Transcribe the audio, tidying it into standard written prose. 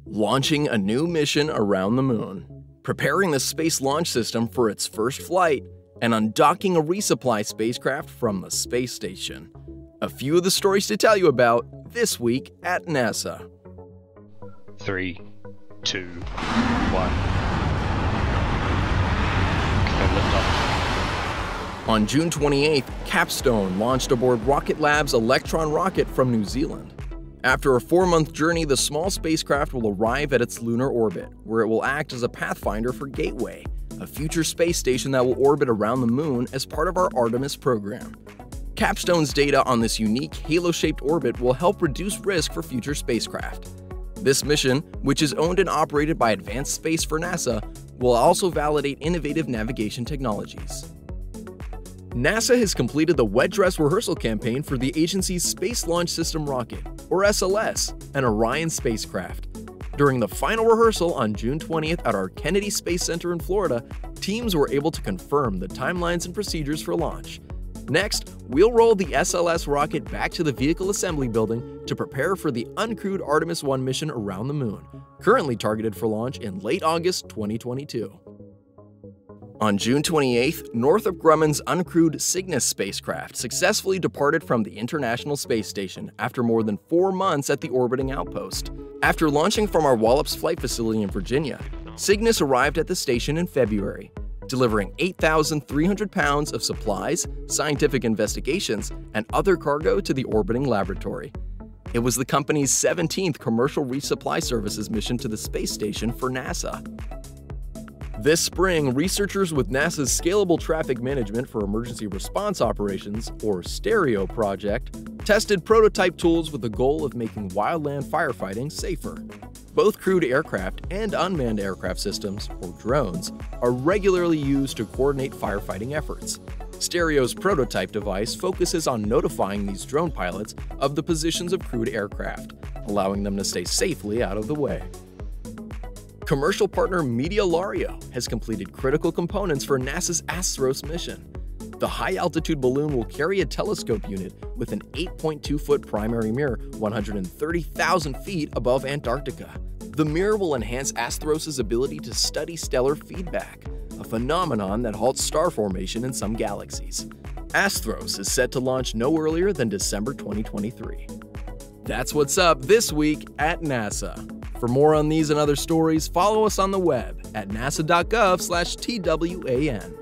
Launching a new mission around the moon, preparing the Space Launch System for its first flight, and undocking a resupply spacecraft from the space station. A few of the stories to tell you about this week at NASA. 3, 2, 1. Okay, lift off. On June 28th, Capstone launched aboard Rocket Lab's Electron rocket from New Zealand. After a 4-month journey, the small spacecraft will arrive at its lunar orbit, where it will act as a pathfinder for Gateway, a future space station that will orbit around the moon as part of our Artemis program. Capstone's data on this unique halo-shaped orbit will help reduce risk for future spacecraft. This mission, which is owned and operated by Advanced Space for NASA, will also validate innovative navigation technologies. NASA has completed the wet dress rehearsal campaign for the agency's Space Launch System rocket, or SLS, an Orion spacecraft. During the final rehearsal on June 20th at our Kennedy Space Center in Florida, teams were able to confirm the timelines and procedures for launch. Next, we'll roll the SLS rocket back to the Vehicle Assembly Building to prepare for the uncrewed Artemis 1 mission around the moon, currently targeted for launch in late August 2022. On June 28th, Northrop Grumman's uncrewed Cygnus spacecraft successfully departed from the International Space Station after more than 4 months at the orbiting outpost. After launching from our Wallops Flight Facility in Virginia, Cygnus arrived at the station in February, delivering 8,300 pounds of supplies, scientific investigations, and other cargo to the orbiting laboratory. It was the company's 17th commercial resupply services mission to the space station for NASA. This spring, researchers with NASA's Scalable Traffic Management for Emergency Response Operations, or STEREO project, tested prototype tools with the goal of making wildland firefighting safer. Both crewed aircraft and unmanned aircraft systems, or drones, are regularly used to coordinate firefighting efforts. STEREO's prototype device focuses on notifying these drone pilots of the positions of crewed aircraft, allowing them to stay safely out of the way. Commercial partner Media Lario has completed critical components for NASA's Astros mission. The high-altitude balloon will carry a telescope unit with an 8.2-foot primary mirror 130,000 feet above Antarctica. The mirror will enhance Astros' ability to study stellar feedback, a phenomenon that halts star formation in some galaxies. Astros is set to launch no earlier than December 2023. That's what's up this week at NASA. For more on these and other stories, follow us on the web at nasa.gov/TWAN.